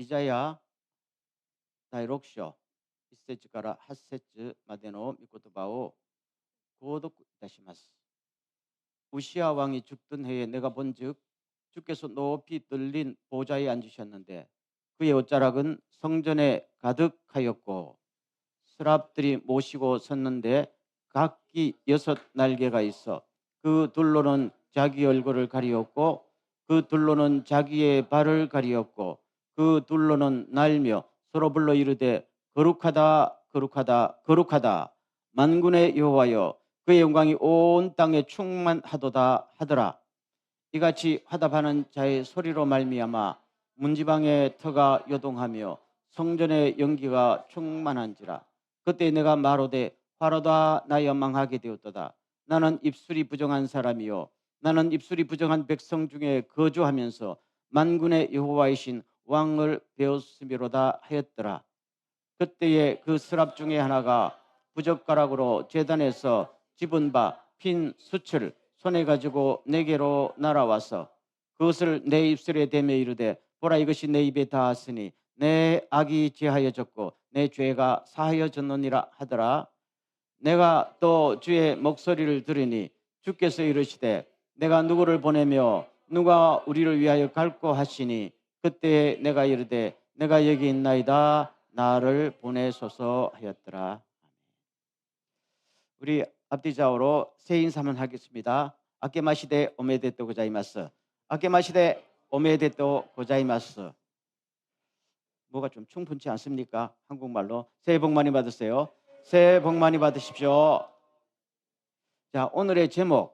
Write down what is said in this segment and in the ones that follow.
イザヤ第6章1節から8節までの御言葉を朗読いたします。 우시아 왕이 죽던 해에 내가 본즉 주께서 높이 들린 보좌에 앉으셨는데 그의 옷자락은 성전에 가득하였고 스랍들이 모시고 섰는데 각기 6 날개가 있어 그 둘로는 자기 얼굴을 가리었고 그 둘로는 자기의 발을 가리었고 그 둘로는 날며 서로 불러 이르되 거룩하다 거룩하다 거룩하다 만군의 여호와여 그의 영광이 온 땅에 충만하도다 하더라. 이같이 화답하는 자의 소리로 말미암아 문지방의 터가 요동하며 성전의 연기가 충만한지라. 그때 내가 말하되 화로다 나여 망하게 되었도다. 나는 입술이 부정한 사람이요 나는 입술이 부정한 백성 중에 거주하면서 만군의 여호와이신 왕을 배웠음이로다 하였더라. 그때에 그 스랍 중에 하나가 부젓가락으로 제단에서 집은 바 핀 숯을 손에 가지고 내게로 날아와서 그것을 내 입술에 대며 이르되 보라 이것이 내 입에 닿았으니 내 악이 제하여졌고 내 죄가 사하여졌느니라 하더라. 내가 또 주의 목소리를 들으니 주께서 이르시되 내가 누구를 보내며 누가 우리를 위하여 갈고 하시니 그때 내가 이르되 내가 여기 있나이다 나를 보내소서 하였더라. 우리 앞뒤 좌우로 새 인사만 하겠습니다. 아케마시데 오메데토 고자이마스. 아케마시데 오메데토 고자이마스. 뭐가 좀 충분치 않습니까? 한국말로. 새해 복 많이 받으세요. 새해 복 많이 받으십시오. 자, 오늘의 제목은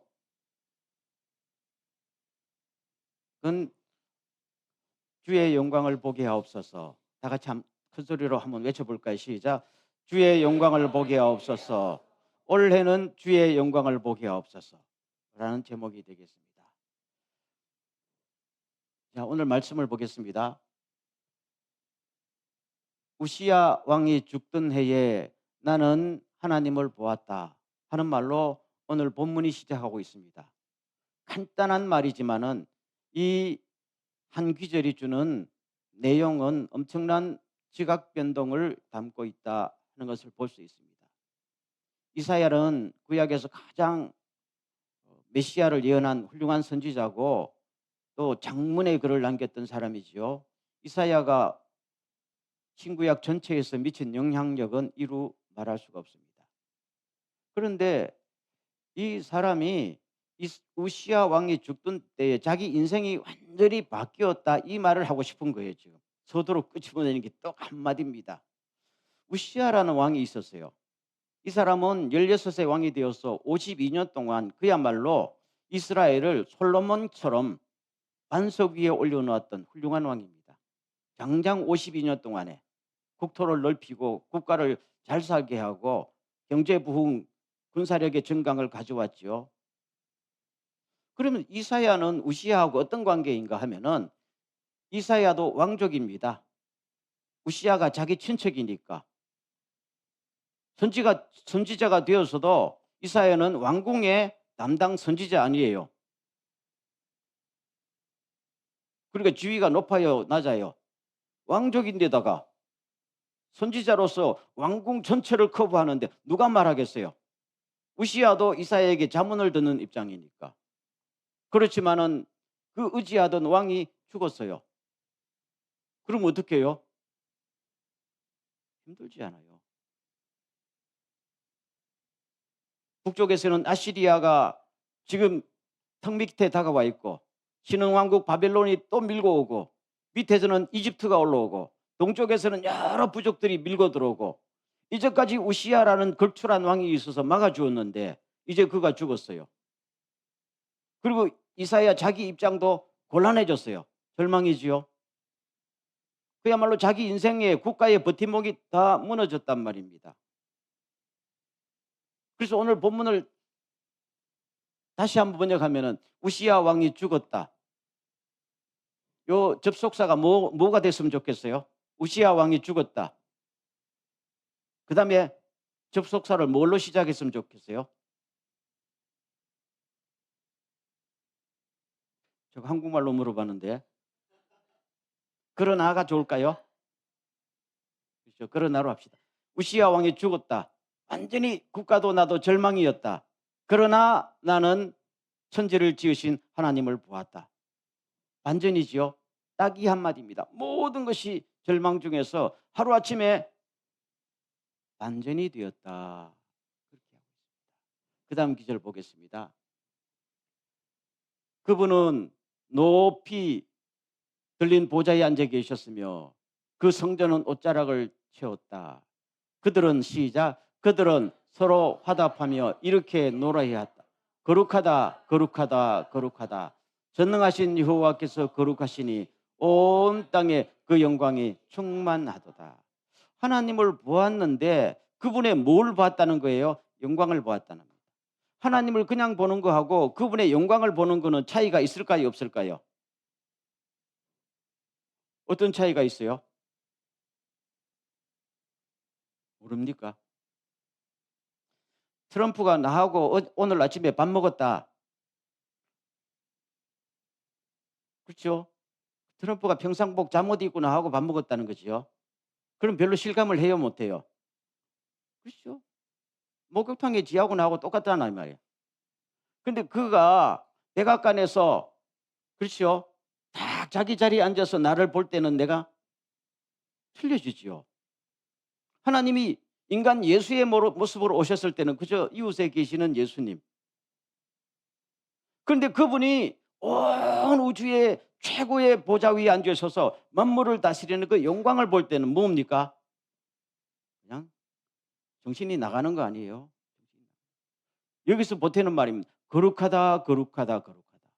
주의 영광을 보게 하옵소서. 다 같이 큰 소리로 한번 외쳐볼까요? 시작. 주의 영광을 보게 하옵소서. 올해는 주의 영광을 보게 하옵소서 라는 제목이 되겠습니다. 자, 오늘 말씀을 보겠습니다. 우시야 왕이 죽던 해에 나는 하나님을 보았다 하는 말로 오늘 본문이 시작하고 있습니다. 간단한 말이지만은 이 한 귀절이 주는 내용은 엄청난 지각 변동을 담고 있다 하는 것을 볼 수 있습니다. 이사야는 구약에서 가장 메시아를 예언한 훌륭한 선지자고 또 장문의 글을 남겼던 사람이지요. 이사야가 신구약 전체에서 미친 영향력은 이루 말할 수가 없습니다. 그런데 이 사람이 우시야 왕이 죽던 때에 자기 인생이 완전히 바뀌었다 이 말을 하고 싶은 거예요. 지금 서두로 끄집어내는 게 또 한마디입니다. 우시야라는 왕이 있었어요. 이 사람은 16세 왕이 되어서 52년 동안 그야말로 이스라엘을 솔로몬처럼 반석 위에 올려놓았던 훌륭한 왕입니다. 장장 52년 동안에 국토를 넓히고 국가를 잘 살게 하고 경제 부흥, 군사력의 증강을 가져왔죠. 그러면 이사야는 우시야하고 어떤 관계인가 하면은 이사야도 왕족입니다. 우시야가 자기 친척이니까. 선지자가 되어서도 이사야는 왕궁의 담당 선지자 아니에요. 그러니까 지위가 높아요, 낮아요? 왕족인데다가 선지자로서 왕궁 전체를 커버하는데 누가 말하겠어요? 우시야도 이사야에게 자문을 듣는 입장이니까. 그렇지만은 그 의지하던 왕이 죽었어요. 그럼 어떻게 해요? 힘들지 않아요. 북쪽에서는 아시리아가 지금 턱 밑에 다가와 있고 신흥왕국 바벨론이 또 밀고 오고 밑에서는 이집트가 올라오고 동쪽에서는 여러 부족들이 밀고 들어오고 이제까지 우시야라는 걸출한 왕이 있어서 막아주었는데 이제 그가 죽었어요. 그리고 이사야 자기 입장도 곤란해졌어요. 절망이지요. 그야말로 자기 인생의 국가의 버팀목이 다 무너졌단 말입니다. 그래서 오늘 본문을 다시 한번 번역하면은 우시야 왕이 죽었다. 요 접속사가 뭐가 됐으면 좋겠어요? 우시야 왕이 죽었다. 그 다음에 접속사를 뭘로 시작했으면 좋겠어요? 제가 한국말로 물어봤는데 그러나가 좋을까요? 그렇죠. 그러나로 합시다. 우시야 왕이 죽었다. 완전히 국가도 나도 절망이었다. 그러나 나는 천지를 지으신 하나님을 보았다. 완전이지요. 딱 이 한마디입니다. 모든 것이 절망 중에서 하루아침에 완전히 되었다. 그렇게 하고 있습니다. 그 다음 기절 보겠습니다. 그분은 높이 들린 보좌에 앉아 계셨으며 그 성전은 옷자락을 채웠다. 그들은 시작. 그들은 서로 화답하며 이렇게 노래해야 했다. 거룩하다, 거룩하다, 거룩하다. 전능하신 여호와께서 거룩하시니 온 땅에 그 영광이 충만하도다. 하나님을 보았는데 그분의 뭘 봤다는 거예요? 영광을 보았다는 겁니다. 하나님을 그냥 보는 거하고 그분의 영광을 보는 거는 차이가 있을까요, 없을까요? 어떤 차이가 있어요? 모릅니까? 트럼프가 나하고 오늘 아침에 밥 먹었다. 그렇죠? 트럼프가 평상복 잠옷 입고 나하고 밥 먹었다는 거죠. 그럼 별로 실감을 해요, 못 해요? 그렇죠? 목욕탕에 지하고 나하고 똑같다는 말이에요. 근데 그가 백악관에서 그렇죠? 딱 자기 자리에 앉아서 나를 볼 때는 내가 틀려지지요. 하나님이 인간 예수의 모습으로 오셨을 때는 그저 이웃에 계시는 예수님. 그런데 그분이 온 우주의 최고의 보좌 위에 앉으셔서 만물을 다스리는 그 영광을 볼 때는 뭡니까? 그냥 정신이 나가는 거 아니에요? 여기서 보태는 말입니다. 거룩하다, 거룩하다, 거룩하다.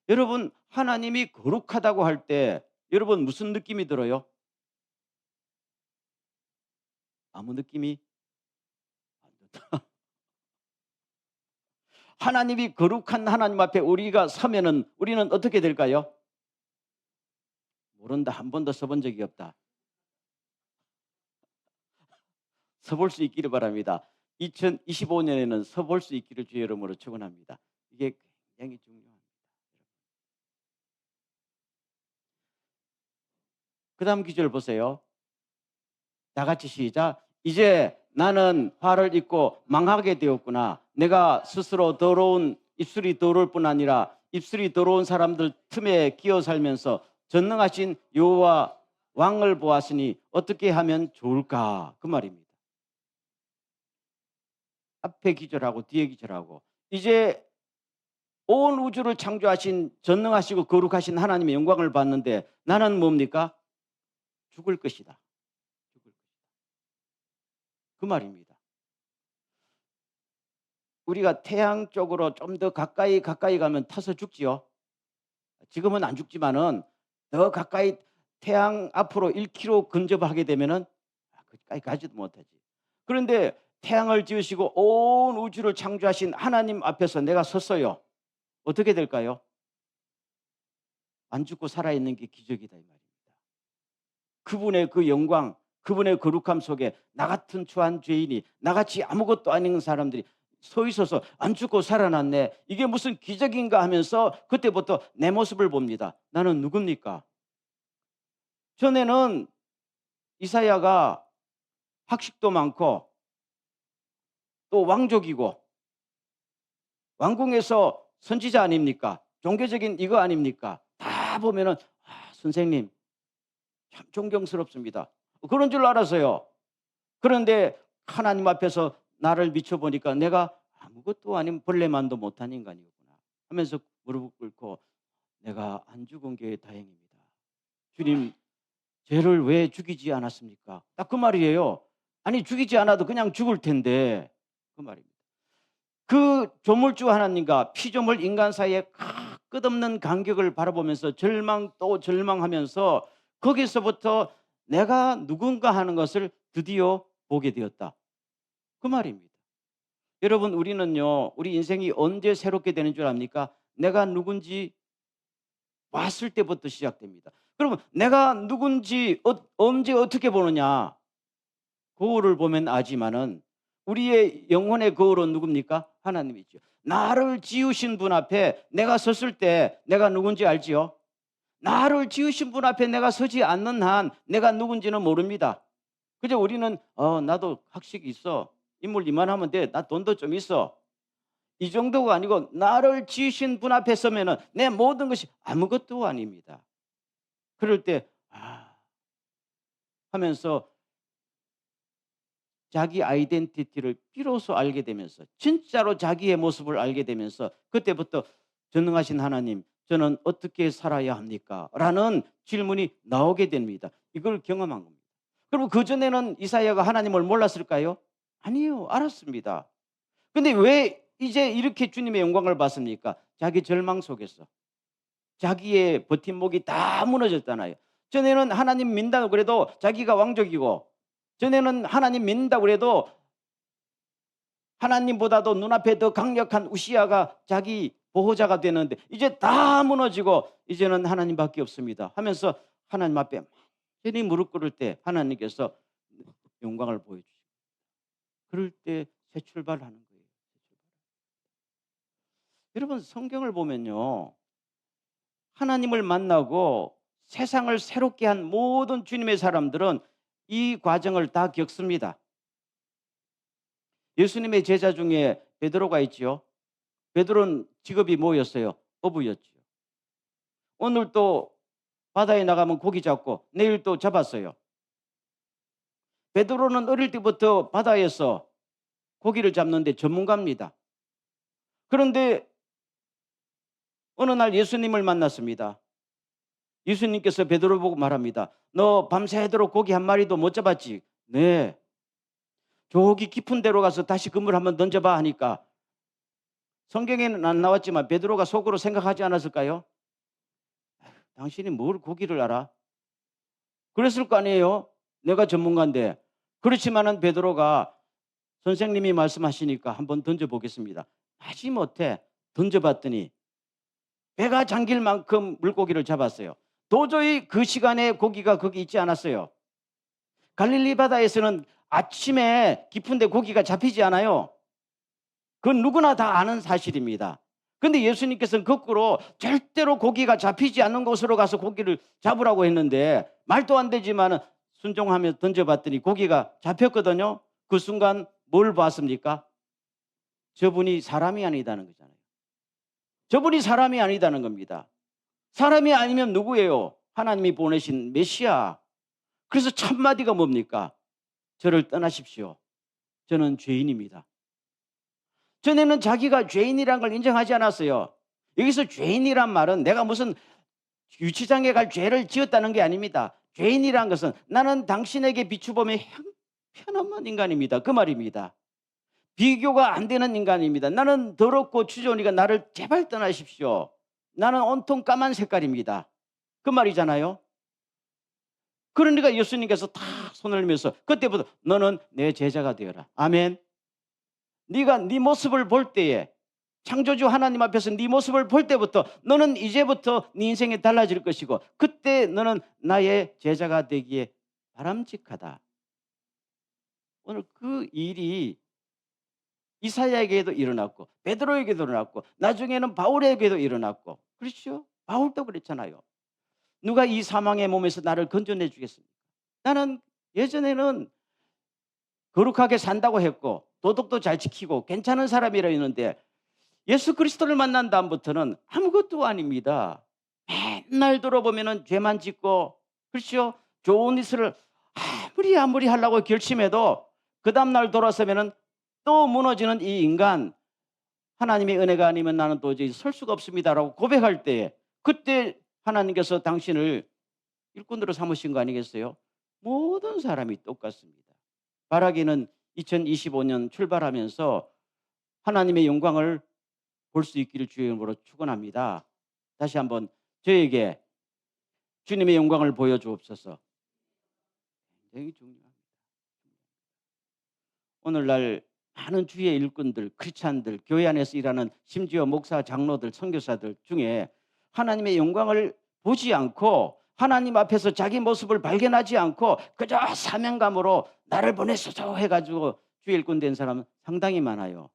여러분, 하나님이 거룩하다고 할 때 여러분 무슨 느낌이 들어요? 아무 느낌이 안 든다. 하나님이 거룩한 하나님 앞에 우리가 서면은 우리는 어떻게 될까요? 모른다. 한 번도 서본 적이 없다. 서볼 수 있기를 바랍니다. 2025년에는 서볼 수 있기를 주의 이름으로 축원합니다. 이게 굉장히 중요합니다. 그 다음 기절 보세요. 다 같이 시작. 이제 나는 화를 입고 망하게 되었구나. 내가 스스로 더러운 입술이 더러울 뿐 아니라 입술이 더러운 사람들 틈에 끼어 살면서 전능하신 여호와 왕을 보았으니 어떻게 하면 좋을까? 그 말입니다. 앞에 기절하고 뒤에 기절하고 이제 온 우주를 창조하신 전능하시고 거룩하신 하나님의 영광을 봤는데 나는 뭡니까? 죽을 것이다. 죽을 것이다. 그 말입니다. 우리가 태양 쪽으로 좀 더 가까이 가면 타서 죽지요. 지금은 안 죽지만은 더 가까이 태양 앞으로 1km 근접하게 되면은 그까지 가지도 못하지. 그런데 태양을 지으시고 온 우주를 창조하신 하나님 앞에서 내가 섰어요. 어떻게 될까요? 안 죽고 살아있는 게 기적이다 이 말입니다. 그분의 그 영광, 그분의 거룩함 속에 나 같은 추한 죄인이 나같이 아무것도 아닌 사람들이 서 있어서 안 죽고 살아났네. 이게 무슨 기적인가 하면서 그때부터 내 모습을 봅니다. 나는 누굽니까? 전에는 이사야가 학식도 많고 또 왕족이고 왕궁에서 선지자 아닙니까? 종교적인 이거 아닙니까? 다 보면은 선생님 참 존경스럽습니다. 그런 줄 알았어요. 그런데 하나님 앞에서 나를 비춰보니까 내가 아무것도 아닌 벌레만도 못한 인간이구나 하면서 무릎을 꿇고 내가 안 죽은 게 다행입니다. 주님 죄를 왜 죽이지 않았습니까? 딱 그 말이에요. 아니 죽이지 않아도 그냥 죽을 텐데 그 말입니다. 그 조물주 하나님과 피조물 인간 사이에 끝없는 간격을 바라보면서 절망 또 절망하면서 거기서부터 내가 누군가 하는 것을 드디어 보게 되었다. 그 말입니다. 여러분 우리는요 우리 인생이 언제 새롭게 되는 줄 압니까? 내가 누군지 왔을 때부터 시작됩니다. 그러면 내가 누군지 언제 어떻게 보느냐? 거울을 보면 아지만은 우리의 영혼의 거울은 누굽니까? 하나님이죠. 나를 지으신 분 앞에 내가 섰을 때 내가 누군지 알지요? 나를 지으신 분 앞에 내가 서지 않는 한 내가 누군지는 모릅니다. 그저 우리는 나도 학식이 있어. 인물 이만하면 돼. 나 돈도 좀 있어. 이 정도가 아니고 나를 지으신 분 앞에 서면은 내 모든 것이 아무것도 아닙니다. 그럴 때 하면서 자기 아이덴티티를 비로소 알게 되면서 진짜로 자기의 모습을 알게 되면서 그때부터 전능하신 하나님, 저는 어떻게 살아야 합니까? 라는 질문이 나오게 됩니다. 이걸 경험한 겁니다. 그리고 그전에는 이사야가 하나님을 몰랐을까요? 아니요, 알았습니다. 근데 왜 이제 이렇게 주님의 영광을 봤습니까? 자기 절망 속에서. 자기의 버팀목이 다 무너졌잖아요. 전에는 하나님 믿는다고 그래도 자기가 왕족이고, 전에는 하나님 믿는다고 그래도 하나님보다도 눈앞에 더 강력한 우시아가 자기 보호자가 되는데 이제 다 무너지고 이제는 하나님밖에 없습니다 하면서 하나님 앞에 완전히 무릎 꿇을 때 하나님께서 영광을 보여주십니다. 그럴 때 새 출발하는 거예요. 여러분, 성경을 보면요, 하나님을 만나고 세상을 새롭게 한 모든 주님의 사람들은 이 과정을 다 겪습니다. 예수님의 제자 중에 베드로가 있지요. 베드로는 직업이 뭐였어요? 어부였죠. 오늘 또 바다에 나가면 고기 잡고 내일 또 잡았어요. 베드로는 어릴 때부터 바다에서 고기를 잡는데 전문가입니다. 그런데 어느 날 예수님을 만났습니다. 예수님께서 베드로 보고 말합니다. 너 밤새도록 고기 한 마리도 못 잡았지? 네. 저기 깊은 데로 가서 다시 그물 한번 던져봐 하니까 성경에는 안 나왔지만 베드로가 속으로 생각하지 않았을까요? 당신이 뭘 고기를 알아? 그랬을 거 아니에요? 내가 전문가인데. 그렇지만은 베드로가 선생님이 말씀하시니까 한번 던져보겠습니다. 하지 못해 던져봤더니 배가 잠길 만큼 물고기를 잡았어요. 도저히 그 시간에 고기가 거기 있지 않았어요. 갈릴리 바다에서는 아침에 깊은데 고기가 잡히지 않아요. 그건 누구나 다 아는 사실입니다. 그런데 예수님께서는 거꾸로 절대로 고기가 잡히지 않는 곳으로 가서 고기를 잡으라고 했는데 말도 안 되지만 순종하며 던져봤더니 고기가 잡혔거든요. 그 순간 뭘 봤습니까? 저분이 사람이 아니다는 거잖아요. 저분이 사람이 아니다는 겁니다. 사람이 아니면 누구예요? 하나님이 보내신 메시아. 그래서 첫마디가 뭡니까? 저를 떠나십시오. 저는 죄인입니다. 전에는 자기가 죄인이란 걸 인정하지 않았어요. 여기서 죄인이란 말은 내가 무슨 유치장에 갈 죄를 지었다는 게 아닙니다. 죄인이란 것은 나는 당신에게 비추보면 형편없는 인간입니다. 그 말입니다. 비교가 안 되는 인간입니다. 나는 더럽고 추저우니까 나를 제발 떠나십시오. 나는 온통 까만 색깔입니다. 그 말이잖아요. 그러니까 예수님께서 다 손을 들면서 그때부터 너는 내 제자가 되어라. 아멘. 네가 네 모습을 볼 때에 창조주 하나님 앞에서 네 모습을 볼 때부터 너는 이제부터 네 인생이 달라질 것이고 그때 너는 나의 제자가 되기에 바람직하다. 오늘 그 일이 이사야에게도 일어났고 베드로에게도 일어났고 나중에는 바울에게도 일어났고 그렇죠? 바울도 그랬잖아요. 누가 이 사망의 몸에서 나를 건져내 주겠습니까? 나는 예전에는 거룩하게 산다고 했고 도덕도 잘 지키고 괜찮은 사람이라 했는데 예수 그리스도를 만난 다음부터는 아무것도 아닙니다. 맨날 들어보면은 죄만 짓고 그렇죠? 좋은 짓을 아무리 하려고 결심해도 그 다음날 돌아서면은 또 무너지는 이 인간, 하나님의 은혜가 아니면 나는 도저히 설 수가 없습니다라고 고백할 때 그때 하나님께서 당신을 일꾼으로 삼으신 거 아니겠어요? 모든 사람이 똑같습니다. 바라기는 2025년 출발하면서 하나님의 영광을 볼 수 있기를 주의 이름으로 축원합니다. 다시 한번 저에게 주님의 영광을 보여주옵소서. 굉장히 중요합니다. 오늘날 많은 주의 일꾼들, 크리스찬들, 교회 안에서 일하는 심지어 목사, 장로들, 선교사들 중에 하나님의 영광을 보지 않고 하나님 앞에서 자기 모습을 발견하지 않고 그저 사명감으로 나를 보내소서 해가지고 주의 일꾼 된 사람은 상당히 많아요.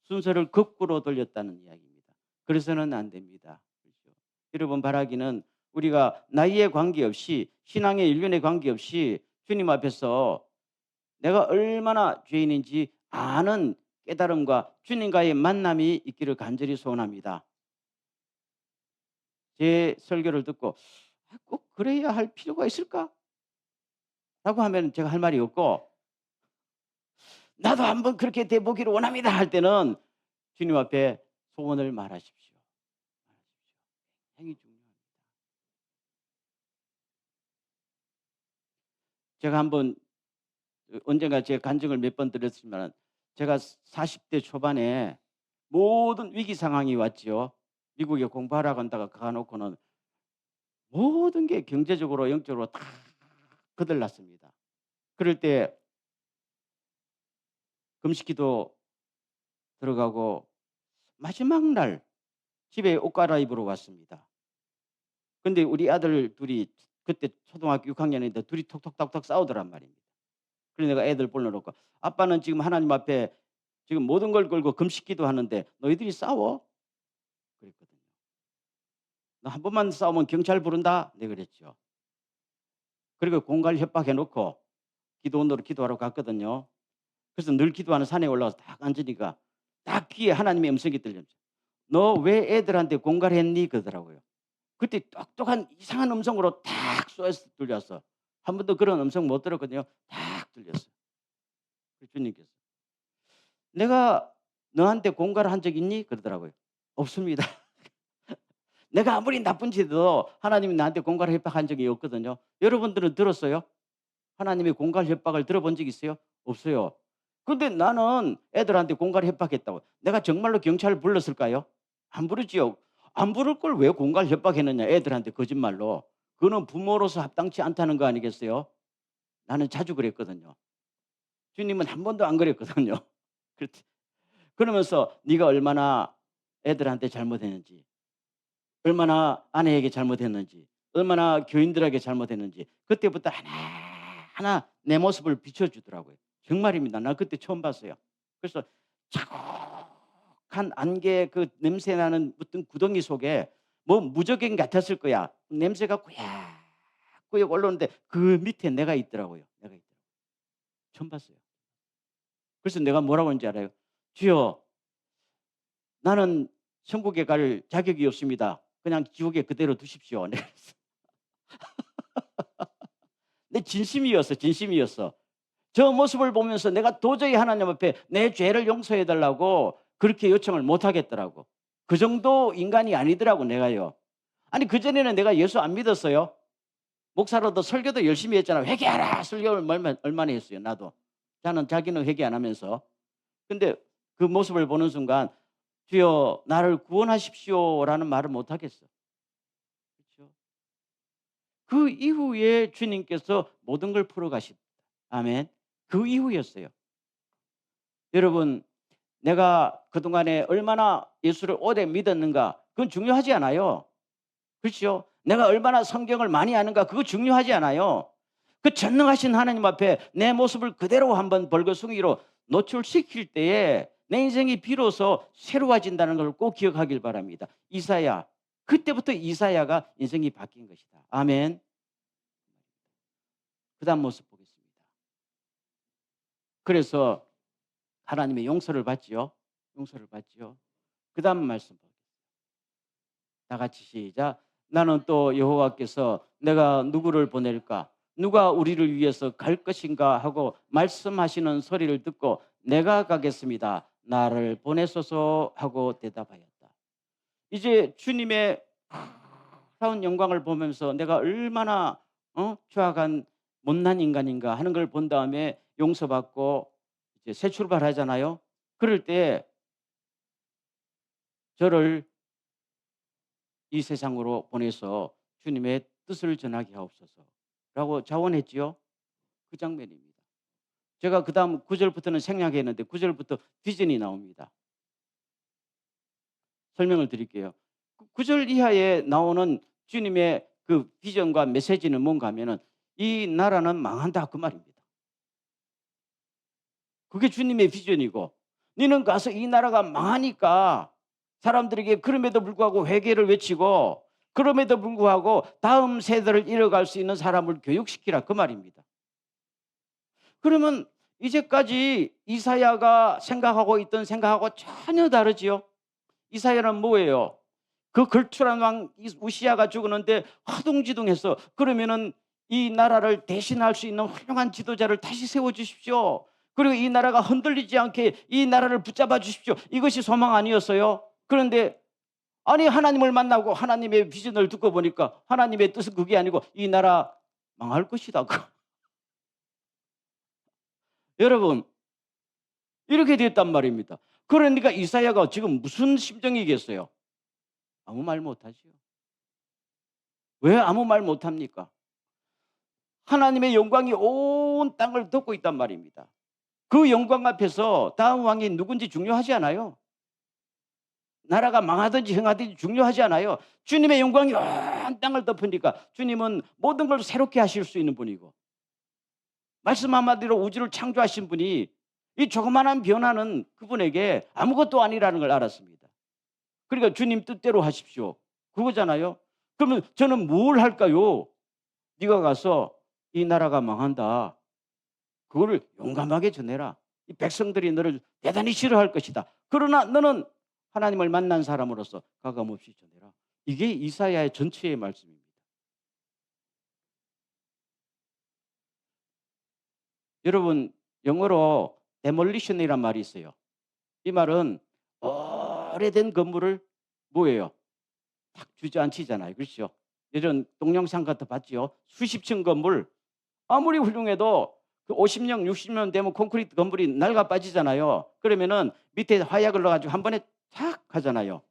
순서를 거꾸로 돌렸다는 이야기입니다. 그래서는 안 됩니다. 그렇죠? 여러분 바라기는 우리가 나이에 관계없이 신앙의 연륜에 관계없이 주님 앞에서 내가 얼마나 죄인인지 아는 깨달음과 주님과의 만남이 있기를 간절히 소원합니다. 제 설교를 듣고 꼭 그래야 할 필요가 있을까? 라고 하면 제가 할 말이 없고, 나도 한번 그렇게 돼 보기를 원합니다 할 때는 주님 앞에 소원을 말하십시오. 굉장히 중요합니다. 제가 한번 언젠가 제가 간증을 몇 번 드렸지만, 제가 40대 초반에 모든 위기 상황이 왔지요. 미국에 공부하러 간다가 가놓고는 모든 게 경제적으로 영적으로 다 거들났습니다. 그럴 때 금식기도 들어가고 마지막 날 집에 옷 갈아입으러 왔습니다. 근데 우리 아들 둘이 그때 초등학교 6학년인데 둘이 톡톡톡톡 싸우더란 말입니다. 그래서 내가 애들 불러놓고, 아빠는 지금 하나님 앞에 지금 모든 걸 걸고 금식기도 하는데 너희들이 싸워? 그랬거든요. 너 한 번만 싸우면 경찰 부른다? 네, 그랬죠. 그리고 공갈 협박해놓고 기도원으로 기도하러 갔거든요. 그래서 늘 기도하는 산에 올라가서 딱 앉으니까 딱 귀에 하나님의 음성이 들렸죠. 너 왜 애들한테 공갈했니? 그러더라고요. 그때 똑똑한 이상한 음성으로 탁 쏘여서 들렸어. 한 번도 그런 음성 못 들었거든요. 탁 들렸어요. 주님께서 내가 너한테 공갈을 한 적 있니? 그러더라고요. 없습니다. 내가 아무리 나쁜 짓도 하나님이 나한테 공갈 협박한 적이 없거든요. 여러분들은 들었어요? 하나님의 공갈 협박을 들어본 적 있어요? 없어요. 근데 나는 애들한테 공갈 협박했다고. 내가 정말로 경찰을 불렀을까요? 안 부르지요. 안 부를 걸 왜 공갈 협박했느냐, 애들한테 거짓말로. 그거는 부모로서 합당치 않다는 거 아니겠어요? 나는 자주 그랬거든요. 주님은 한 번도 안 그랬거든요. 그러면서 네가 얼마나 애들한테 잘못했는지, 얼마나 아내에게 잘못했는지, 얼마나 교인들에게 잘못했는지 그때부터 하나하나 내 모습을 비춰주더라고요. 정말입니다. 나 그때 처음 봤어요. 그래서 자욱한 안개 그 냄새나는 어떤 구덩이 속에 뭐 무적행 같았을 거야. 냄새가 꾸역꾸역 올라오는데 그 밑에 내가 있더라고요. 내가 있더라고요. 처음 봤어요. 그래서 내가 뭐라고 하는지 알아요? 주여, 나는 천국에 갈 자격이 없습니다. 그냥 지옥에 그대로 두십시오. 내 진심이었어, 진심이었어. 저 모습을 보면서 내가 도저히 하나님 앞에 내 죄를 용서해 달라고 그렇게 요청을 못 하겠더라고. 그 정도 인간이 아니더라고, 내가요. 아니, 그전에는 내가 예수 안 믿었어요. 목사로도 설교도 열심히 했잖아. 회개하라! 설교를 얼마나 했어요, 나도. 자기는 회개 안 하면서. 근데 그 모습을 보는 순간, 주여, 나를 구원하십시오라는 말을 못 하겠어. 그렇죠? 그 이후에 주님께서 모든 걸 풀어가십니다. 아멘. 그 이후였어요. 여러분, 내가 그동안에 얼마나 예수를 오래 믿었는가, 그건 중요하지 않아요. 그렇죠? 내가 얼마나 성경을 많이 아는가, 그거 중요하지 않아요. 그 전능하신 하나님 앞에 내 모습을 그대로 한번 벌거숭이로 노출시킬 때에 내 인생이 비로소 새로워진다는 걸 꼭 기억하길 바랍니다. 이사야, 그때부터 이사야가 인생이 바뀐 것이다. 아멘. 그 다음 모습 보겠습니다. 그래서 하나님의 용서를 받지요. 용서를 받지요. 그 다음 말씀. 다 같이 시작. 나는 또 여호와께서 내가 누구를 보낼까? 누가 우리를 위해서 갈 것인가 하고 말씀하시는 소리를 듣고 내가 가겠습니다. 나를 보내소서 하고 대답하였다. 이제 주님의 놀라운 영광을 보면서 내가 얼마나 추악한 못난 인간인가 하는 걸 본 다음에 용서받고 이제 새 출발하잖아요. 그럴 때 저를 이 세상으로 보내서 주님의 뜻을 전하게 하옵소서라고 자원했지요. 그 장면입니다. 제가 그 다음 9절부터는 생략했는데 9절부터 비전이 나옵니다. 설명을 드릴게요. 9절 이하에 나오는 주님의 그 비전과 메시지는 뭔가 하면은 이 나라는 망한다, 그 말입니다. 그게 주님의 비전이고, 너는 가서 이 나라가 망하니까 사람들에게 그럼에도 불구하고 회개를 외치고 그럼에도 불구하고 다음 세대를 이어갈 수 있는 사람을 교육시키라 그 말입니다. 그러면 이제까지 이사야가 생각하고 있던 생각하고 전혀 다르지요. 이사야는 뭐예요? 그 걸출한 왕 우시야가 죽었는데 허둥지둥해서 그러면은 이 나라를 대신할 수 있는 훌륭한 지도자를 다시 세워 주십시오. 그리고 이 나라가 흔들리지 않게 이 나라를 붙잡아 주십시오. 이것이 소망 아니었어요? 그런데 아니 하나님을 만나고 하나님의 비전을 듣고 보니까 하나님의 뜻은 그게 아니고 이 나라 망할 것이다. 여러분 이렇게 됐단 말입니다. 그러니까 이사야가 지금 무슨 심정이겠어요? 아무 말 못하지요. 왜 아무 말 못합니까? 하나님의 영광이 온 땅을 덮고 있단 말입니다. 그 영광 앞에서 다음 왕이 누군지 중요하지 않아요. 나라가 망하든지 흥하든지 중요하지 않아요. 주님의 영광이 온 땅을 덮으니까 주님은 모든 걸 새롭게 하실 수 있는 분이고 말씀 한마디로 우주를 창조하신 분이 이 조그마한 변화는 그분에게 아무것도 아니라는 걸 알았습니다. 그러니까 주님 뜻대로 하십시오. 그거잖아요. 그러면 저는 뭘 할까요? 네가 가서 이 나라가 망한다. 그거를 용감하게 전해라. 이 백성들이 너를 대단히 싫어할 것이다. 그러나 너는 하나님을 만난 사람으로서 가감없이 전해라. 이게 이사야의 전체의 말씀입니다. 여러분 영어로 demolition이란 말이 있어요. 이 말은 오래된 건물을 뭐예요? 딱 주저앉히잖아요. 그렇죠? 예전 동영상 같은 거 봤죠? 수십 층 건물 아무리 훌륭해도 그 50년, 60년 되면 콘크리트 건물이 낡아 빠지잖아요. 그러면은 밑에 화약을 넣어가지고 한 번에 탁 하잖아요.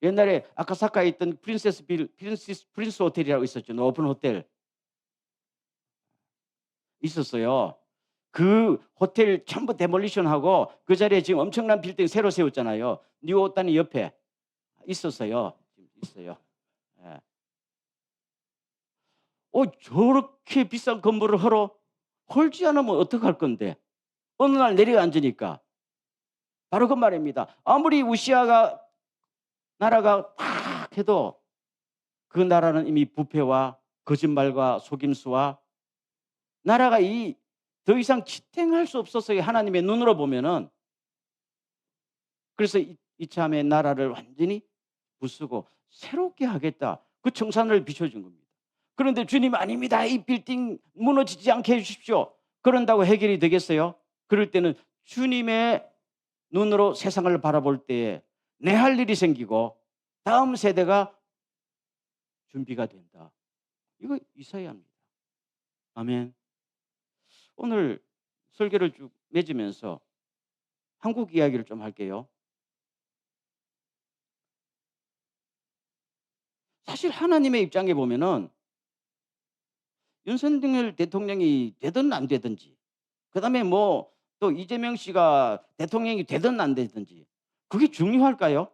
옛날에 아카사카에 있던 프린스 호텔이라고 있었죠. 높은 호텔 있었어요. 그 호텔 전부 데몰리션하고 그 자리에 지금 엄청난 빌딩 새로 세웠잖아요. 뉴오타니 옆에 있었어요. 지금 있어요. 예. 저렇게 비싼 건물을 헐지 않으면 어떡할 건데? 어느 날 내려앉으니까 바로 그 말입니다. 아무리 우시아가 나라가 탁 해도 그 나라는 이미 부패와 거짓말과 속임수와 나라가 더 이상 지탱할 수 없었어요. 하나님의 눈으로 보면은. 그래서 이참에 나라를 완전히 부수고 새롭게 하겠다. 그 청산을 비춰준 겁니다. 그런데 주님 아닙니다. 이 빌딩 무너지지 않게 해주십시오. 그런다고 해결이 되겠어요? 그럴 때는 주님의 눈으로 세상을 바라볼 때에 내 할 일이 생기고 다음 세대가 준비가 된다. 이거 이사야입니다. 아멘. 오늘 설교를 쭉 맺으면서 한국 이야기를 좀 할게요. 사실 하나님의 입장에 보면은 윤석열 대통령이 되든 안 되든지 그다음에 뭐 또 이재명 씨가 대통령이 되든 안 되든지 그게 중요할까요?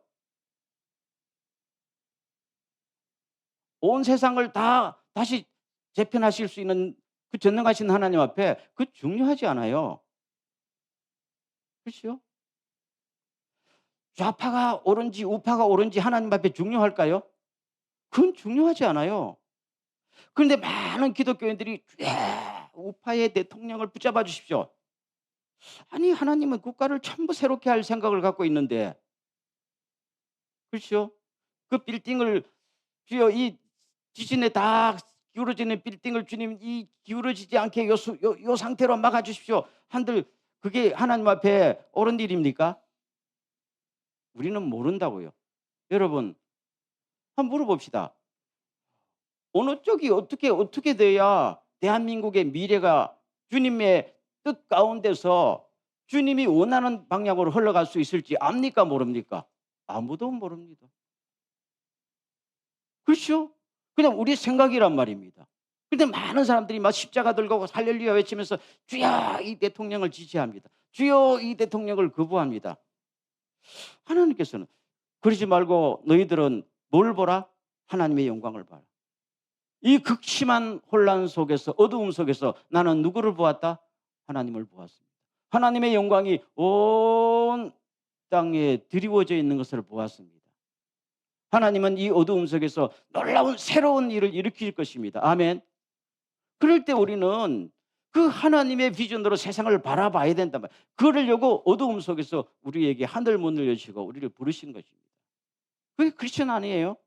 온 세상을 다 다시 재편하실 수 있는 그 전능하신 하나님 앞에 그 중요하지 않아요. 그렇죠? 좌파가 옳은지 우파가 옳은지 하나님 앞에 중요할까요? 그건 중요하지 않아요. 그런데 많은 기독교인들이 우파의 대통령을 붙잡아 주십시오. 아니 하나님은 국가를 전부 새롭게 할 생각을 갖고 있는데 그렇죠? 그 빌딩을 주여 이 지진에 다 기울어지는 빌딩을 주님 이 기울어지지 않게 요 상태로 막아 주십시오. 한들 그게 하나님 앞에 옳은 일입니까? 우리는 모른다고요. 여러분 한번 물어봅시다. 어느 쪽이 어떻게 돼야 대한민국의 미래가 주님의 뜻 가운데서 주님이 원하는 방향으로 흘러갈 수 있을지 압니까 모릅니까? 아무도 모릅니다. 그렇죠? 그냥 우리 생각이란 말입니다. 그런데 많은 사람들이 막 십자가 들고 할렐루야 외치면서 주여 이 대통령을 지지합니다. 주여 이 대통령을 거부합니다. 하나님께서는 그러지 말고 너희들은 뭘 보라? 하나님의 영광을 봐라. 이 극심한 혼란 속에서 어두움 속에서 나는 누구를 보았다? 하나님을 보았습니다. 하나님의 영광이 온 땅에 드리워져 있는 것을 보았습니다. 하나님은 이 어두움 속에서 놀라운 새로운 일을 일으킬 것입니다. 아멘. 그럴 때 우리는 그 하나님의 비전으로 세상을 바라봐야 된단 말이에요. 그러려고 어두움 속에서 우리에게 하늘 문을 여시고 우리를 부르신 것입니다. 그게 크리스천 아니에요?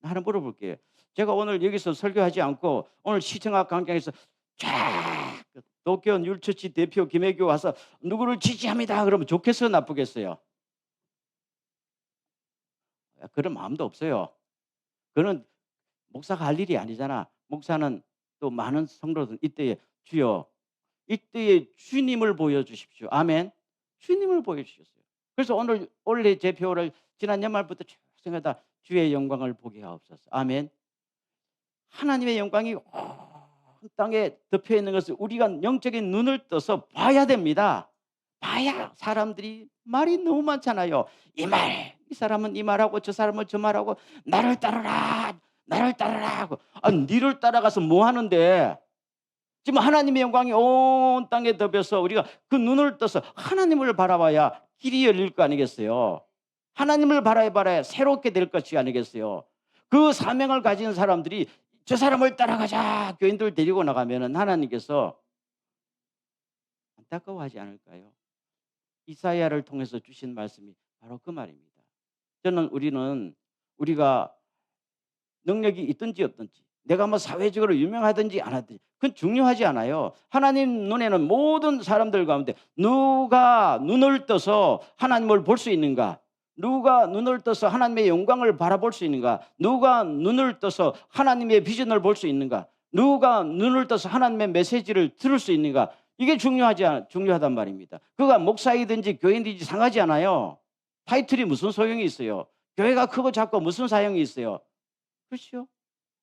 하나 물어볼게요. 제가 오늘 여기서 설교하지 않고 오늘 시청학 광장에서 쫙 도쿄 율처치 대표 김혜교 와서 누구를 지지합니다 그러면 좋겠어요, 나쁘겠어요? 그런 마음도 없어요. 그는 목사가 할 일이 아니잖아. 목사는 또 많은 성도들 이때에 주여 이때에 주님을 보여주십시오. 아멘. 주님을 보여주셨어요. 그래서 오늘 올해 제표를 지난 연말부터 쭉 생각하다 주의 영광을 보게 하옵소서. 아멘. 하나님의 영광이 온 땅에 덮여 있는 것을 우리가 영적인 눈을 떠서 봐야 됩니다. 봐야 사람들이 말이 너무 많잖아요. 이 말, 이 사람은 이 말하고 저 사람은 저 말하고 나를 따르라, 나를 따르라 하고 니를 따라가서 뭐 하는데 지금 하나님의 영광이 온 땅에 덮여서 우리가 그 눈을 떠서 하나님을 바라봐야 길이 열릴 거 아니겠어요? 하나님을 바라봐야 새롭게 될 것이 아니겠어요? 그 사명을 가진 사람들이 저 사람을 따라가자 교인들 데리고 나가면 하나님께서 안타까워하지 않을까요? 이사야를 통해서 주신 말씀이 바로 그 말입니다. 저는 우리가 능력이 있든지 없든지 내가 뭐 사회적으로 유명하든지 안 하든지 그건 중요하지 않아요. 하나님 눈에는 모든 사람들 가운데 누가 눈을 떠서 하나님을 볼 수 있는가? 누가 눈을 떠서 하나님의 영광을 바라볼 수 있는가? 누가 눈을 떠서 하나님의 비전을 볼 수 있는가? 누가 눈을 떠서 하나님의 메시지를 들을 수 있는가? 이게 중요하단 말입니다. 그가 목사이든지 교인이든지 상하지 않아요. 타이틀이 무슨 소용이 있어요? 교회가 크고 작고 무슨 사용이 있어요? 그렇죠?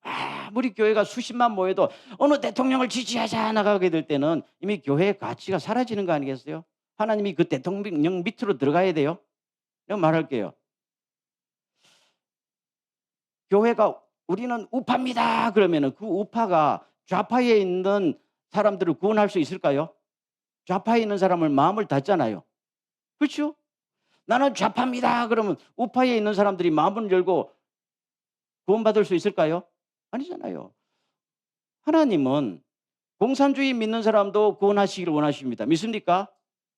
아무리 교회가 수십만 모여도 어느 대통령을 지지하자 나가게 될 때는 이미 교회의 가치가 사라지는 거 아니겠어요? 하나님이 그 대통령 밑으로 들어가야 돼요. 내가 말할게요. 교회가 우리는 우파입니다 그러면은 그 우파가 좌파에 있는 사람들을 구원할 수 있을까요? 좌파에 있는 사람을 마음을 닫잖아요. 그렇죠? 나는 좌파입니다 그러면 우파에 있는 사람들이 마음을 열고 구원받을 수 있을까요? 아니잖아요. 하나님은 공산주의 믿는 사람도 구원하시기를 원하십니다. 믿습니까?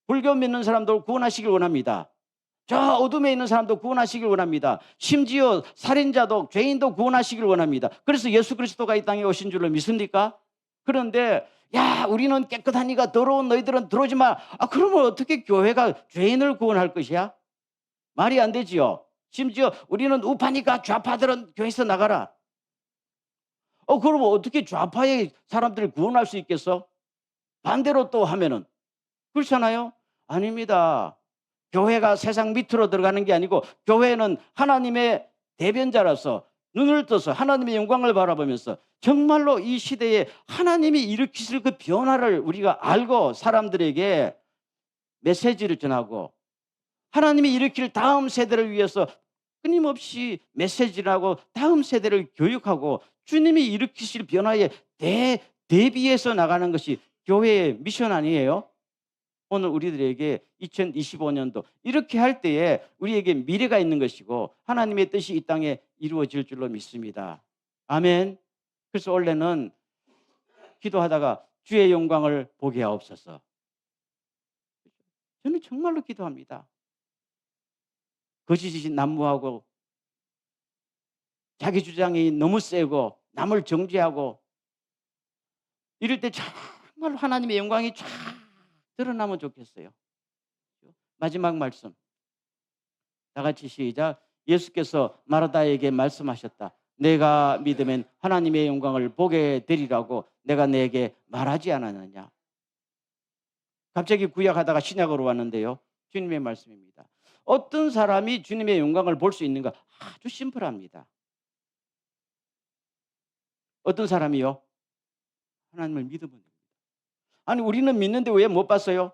불교 믿는 사람도 구원하시길 원합니다. 저 어둠에 있는 사람도 구원하시길 원합니다. 심지어 살인자도 죄인도 구원하시길 원합니다. 그래서 예수 그리스도가 이 땅에 오신 줄로 믿습니까? 그런데 야 우리는 깨끗하니까 더러운 너희들은 들어오지 마. 그러면 어떻게 교회가 죄인을 구원할 것이야? 말이 안 되지요. 심지어 우리는 우파니까 좌파들은 교회에서 나가라. 그러면 어떻게 좌파의 사람들을 구원할 수 있겠어? 반대로 또 하면은 그렇잖아요? 아닙니다. 교회가 세상 밑으로 들어가는 게 아니고 교회는 하나님의 대변자라서 눈을 떠서 하나님의 영광을 바라보면서 정말로 이 시대에 하나님이 일으키실 그 변화를 우리가 알고 사람들에게 메시지를 전하고 하나님이 일으킬 다음 세대를 위해서 끊임없이 메시지를 하고 다음 세대를 교육하고 주님이 일으키실 변화에 대비해서 나가는 것이 교회의 미션 아니에요? 오늘 우리들에게 2025년도 이렇게 할 때에 우리에게 미래가 있는 것이고 하나님의 뜻이 이 땅에 이루어질 줄로 믿습니다. 아멘. 그래서 원래는 기도하다가 주의 영광을 보게 하옵소서. 저는 정말로 기도합니다. 거짓이 난무하고 자기 주장이 너무 세고 남을 정죄하고 이럴 때 정말 하나님의 영광이 쫙 드러나면 좋겠어요. 마지막 말씀 다 같이 시작. 예수께서 마르다에게 말씀하셨다. 내가 믿으면 하나님의 영광을 보게 되리라고 내가 내게 말하지 않았느냐. 갑자기 구약하다가 신약으로 왔는데요. 주님의 말씀입니다. 어떤 사람이 주님의 영광을 볼 수 있는가? 아주 심플합니다. 어떤 사람이요? 하나님을 믿으면 됩니다. 아니 우리는 믿는데 왜 못 봤어요?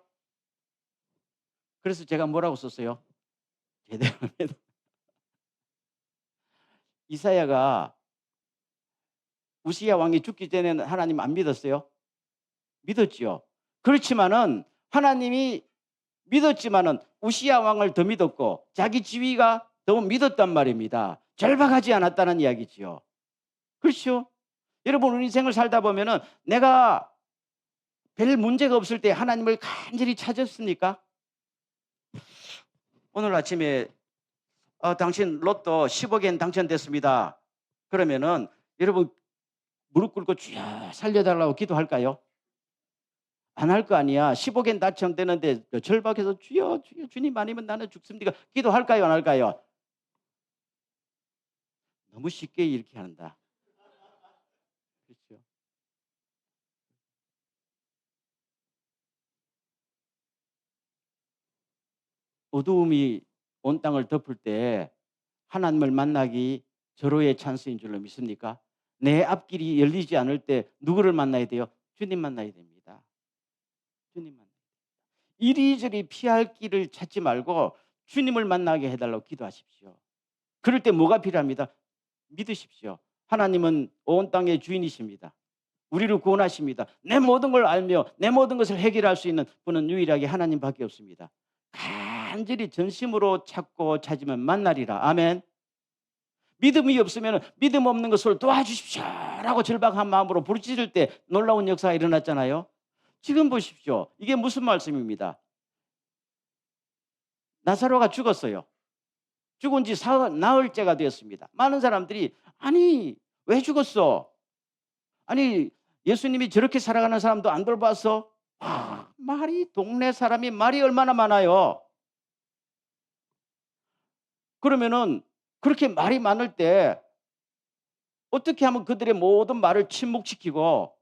그래서 제가 뭐라고 썼어요? 제대로 믿어. 이사야가 우시야 왕이 죽기 전에는 하나님 안 믿었어요? 믿었지요. 그렇지만은 하나님이 믿었지만은 우시야 왕을 더 믿었고 자기 지위가 더 믿었단 말입니다. 절박하지 않았다는 이야기지요. 그렇죠? 여러분 우리 인생을 살다 보면은 내가 별 문제가 없을 때 하나님을 간절히 찾았습니까? 오늘 아침에 당신 로또 10억엔 당첨됐습니다. 그러면은 여러분 무릎 꿇고 주여 살려달라고 기도할까요? 안 할 거 아니야. 10억엔 당첨되는데 절박해서 주여 주여 주님 아니면 나는 죽습니다. 기도할까요? 안 할까요? 너무 쉽게 이렇게 한다. 그렇죠? 어두움이 온 땅을 덮을 때 하나님을 만나기 절호의 찬스인 줄로 믿습니까? 내 앞길이 열리지 않을 때 누구를 만나야 돼요? 주님 만나야 됩니다. 주님 만나. 이리저리 피할 길을 찾지 말고 주님을 만나게 해달라고 기도하십시오. 그럴 때 뭐가 필요합니다? 믿으십시오. 하나님은 온 땅의 주인이십니다. 우리를 구원하십니다. 내 모든 걸 알며 내 모든 것을 해결할 수 있는 분은 유일하게 하나님밖에 없습니다. 간절히 전심으로 찾고 찾으면 만나리라. 아멘. 믿음이 없으면 믿음 없는 것을 도와주십시오라고 절박한 마음으로 부르짖을 때 놀라운 역사가 일어났잖아요. 지금 보십시오. 이게 무슨 말씀입니다. 나사로가 죽었어요. 죽은 지 나흘째가 되었습니다. 많은 사람들이 아니 왜 죽었어? 아니 예수님이 저렇게 살아가는 사람도 안 돌봤어? 말이 동네 사람이 말이 얼마나 많아요. 그러면은 그렇게 말이 많을 때 어떻게 하면 그들의 모든 말을 침묵시키고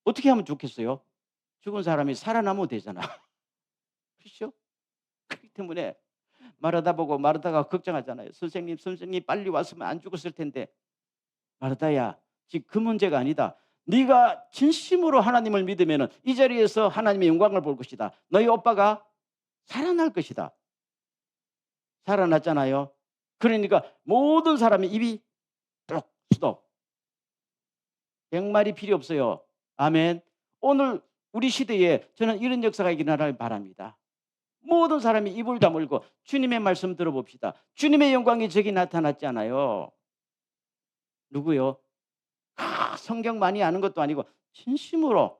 어떻게 하면 좋겠어요? 죽은 사람이 살아나면 되잖아. 그렇죠? 그렇기 때문에 마르다 보고 마르다가 걱정하잖아요. 선생님 빨리 왔으면 안 죽었을 텐데. 마르다야, 지금 그 문제가 아니다. 네가 진심으로 하나님을 믿으면 이 자리에서 하나님의 영광을 볼 것이다. 너희 오빠가 살아날 것이다. 살아났잖아요. 그러니까 모든 사람의 입이 뚝 수도 100말이 필요 없어요. 아멘. 오늘 우리 시대에 저는 이런 역사가 일어나길 바랍니다. 모든 사람이 입을 다물고 주님의 말씀 들어봅시다. 주님의 영광이 저기 나타났잖아요. 누구요? 성경 많이 아는 것도 아니고 진심으로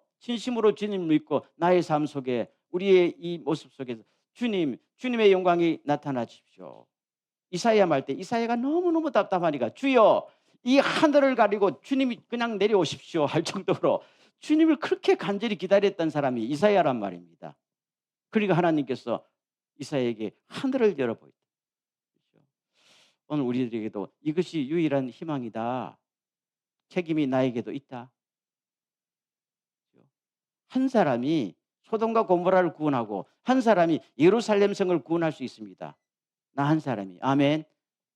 주님을 믿고 나의 삶 속에 우리의 이 모습 속에서 주님의 영광이 나타나 주십시오. 이사야 말 때 이사야가 너무너무 답답하니까 주여 이 하늘을 가리고 주님이 그냥 내려오십시오 할 정도로 주님을 그렇게 간절히 기다렸던 사람이 이사야란 말입니다. 그러니까 하나님께서 이사야에게 하늘을 열어보였다. 오늘 우리들에게도 이것이 유일한 희망이다. 책임이 나에게도 있다. 한 사람이 소돔과 고모라를 구원하고 한 사람이 예루살렘 성을 구원할 수 있습니다. 나 한 사람이. 아멘.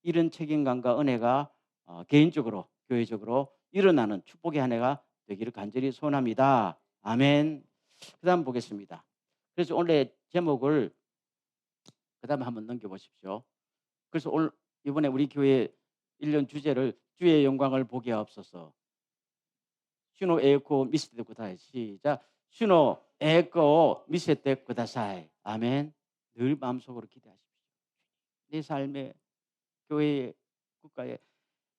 이런 책임감과 은혜가 개인적으로 교회적으로 일어나는 축복의 한 해가 되기를 간절히 소원합니다. 아멘. 그 다음 보겠습니다. 그래서 오늘의 제목을 그 다음에 한번 넘겨보십시오. 그래서 오늘 이번에 우리 교회 1년 주제를 주의 영광을 보게 하옵소서. 슈노 에코 미스테 쿠다이 시작. 슈노 에코 미스테 쿠다사이. 아멘. 늘 마음속으로 기대하십시오. 내 삶의 교회의 국가에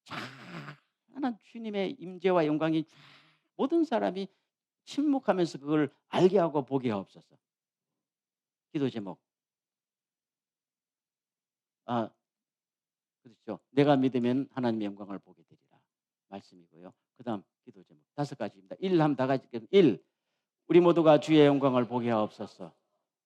찬란한 주님의 임재와 영광이 모든 사람이 침묵하면서 그걸 알게 하고 보게 하옵소서. 기도 제목. 그렇죠. 내가 믿으면 하나님의 영광을 보게 되리라. 말씀이고요. 그다음 기도 제목 5가지입니다. 1 하면 다 같이 1. 우리 모두가 주의 영광을 보게 하옵소서.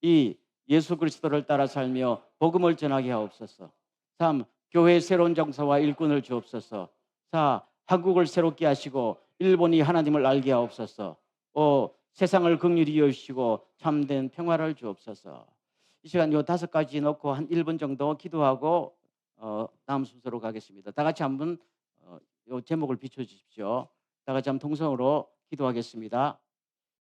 2. 예수 그리스도를 따라 살며 복음을 전하게 하옵소서. 3. 교회의 새로운 정서와 일꾼을 주옵소서. 4. 한국을 새롭게 하시고 일본이 하나님을 알게 하옵소서. 5. 세상을 긍휼히 여기시고 참된 평화를 주옵소서. 이 시간 요 5가지 놓고 한 1분 정도 기도하고 다음 순서로 가겠습니다. 다 같이 한번 요 제목을 비춰주십시오. 다 같이 한번 통성으로 기도하겠습니다.